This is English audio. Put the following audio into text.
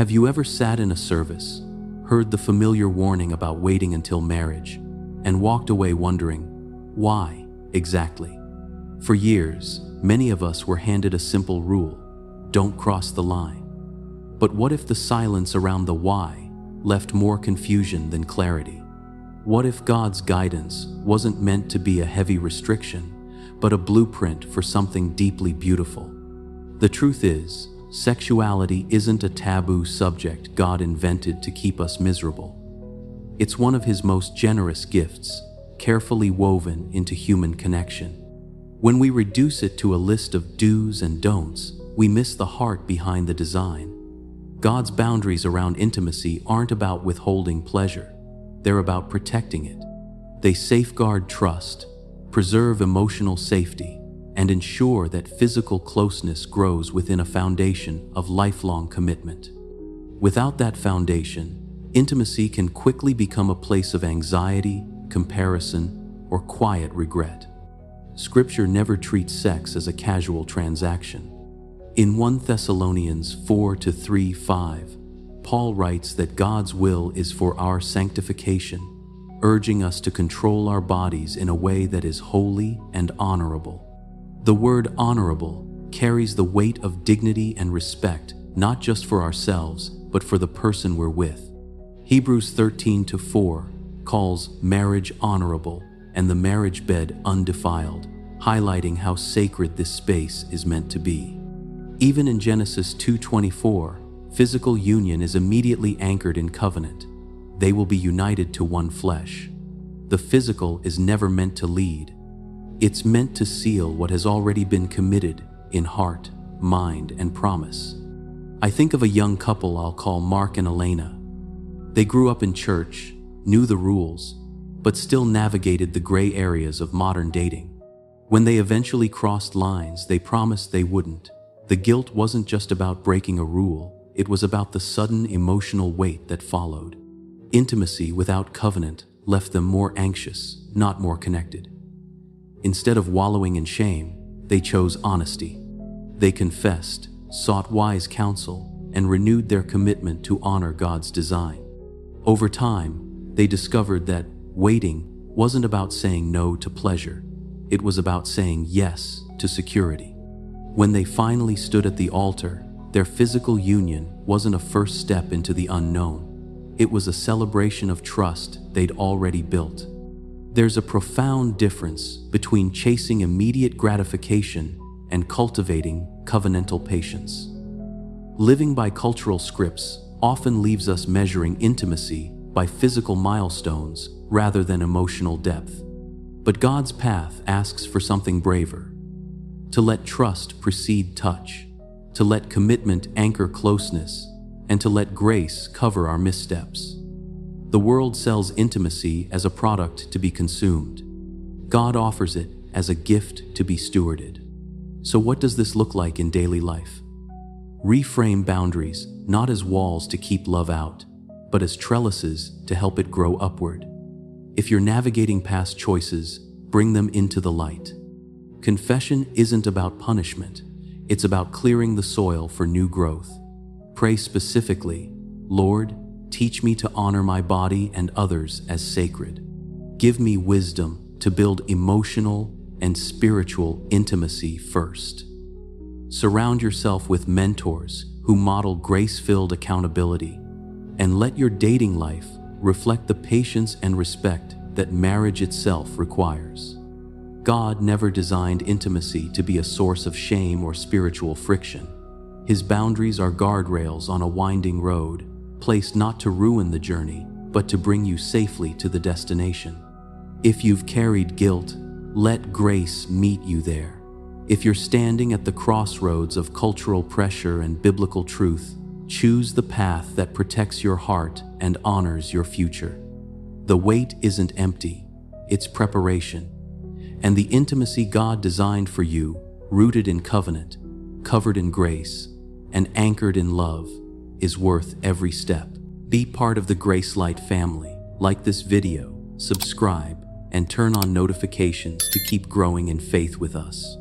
Have you ever sat in a service, heard the familiar warning about waiting until marriage, and walked away wondering, why exactly? For years, many of us were handed a simple rule: don't cross the line. But what if the silence around the why left more confusion than clarity? What if God's guidance wasn't meant to be a heavy restriction, but a blueprint for something deeply beautiful? The truth is, sexuality isn't a taboo subject God invented to keep us miserable. It's one of His most generous gifts, carefully woven into human connection. When we reduce it to a list of do's and don'ts, we miss the heart behind the design. God's boundaries around intimacy aren't about withholding pleasure. They're about protecting it. They safeguard trust, preserve emotional safety, and ensure that physical closeness grows within a foundation of lifelong commitment. Without that foundation, intimacy can quickly become a place of anxiety, comparison, or quiet regret. Scripture never treats sex as a casual transaction. In 1 Thessalonians 4:3-5, Paul writes that God's will is for our sanctification, urging us to control our bodies in a way that is holy and honorable. The word honorable carries the weight of dignity and respect, not just for ourselves, but for the person we're with. Hebrews 13:4 calls marriage honorable and the marriage bed undefiled, highlighting how sacred this space is meant to be. Even in Genesis 2:24, physical union is immediately anchored in covenant. They will be united to one flesh. The physical is never meant to lead. It's meant to seal what has already been committed in heart, mind, and promise. I think of a young couple I'll call Mark and Elena. They grew up in church, knew the rules, but still navigated the gray areas of modern dating. When they eventually crossed lines, they promised they wouldn't. The guilt wasn't just about breaking a rule, it was about the sudden emotional weight that followed. Intimacy without covenant left them more anxious, not more connected. Instead of wallowing in shame, they chose honesty. They confessed, sought wise counsel, and renewed their commitment to honor God's design. Over time, they discovered that waiting wasn't about saying no to pleasure. It was about saying yes to security. When they finally stood at the altar, their physical union wasn't a first step into the unknown. It was a celebration of trust they'd already built. There's a profound difference between chasing immediate gratification and cultivating covenantal patience. Living by cultural scripts often leaves us measuring intimacy by physical milestones rather than emotional depth. But God's path asks for something braver: to let trust precede touch, to let commitment anchor closeness, and to let grace cover our missteps. The world sells intimacy as a product to be consumed. God offers it as a gift to be stewarded. So what does this look like in daily life? Reframe boundaries not as walls to keep love out, but as trellises to help it grow upward. If you're navigating past choices, bring them into the light. Confession isn't about punishment. It's about clearing the soil for new growth. Pray specifically, Lord, teach me to honor my body and others as sacred. Give me wisdom to build emotional and spiritual intimacy first. Surround yourself with mentors who model grace-filled accountability, and let your dating life reflect the patience and respect that marriage itself requires. God never designed intimacy to be a source of shame or spiritual friction. His boundaries are guardrails on a winding road, placed not to ruin the journey, but to bring you safely to the destination. If you've carried guilt, let grace meet you there. If you're standing at the crossroads of cultural pressure and biblical truth, choose the path that protects your heart and honors your future. The wait isn't empty, it's preparation. And the intimacy God designed for you, rooted in covenant, covered in grace, and anchored in love, is worth every step. Be part of the Gracelight family. Like this video, subscribe, and turn on notifications to keep growing in faith with us.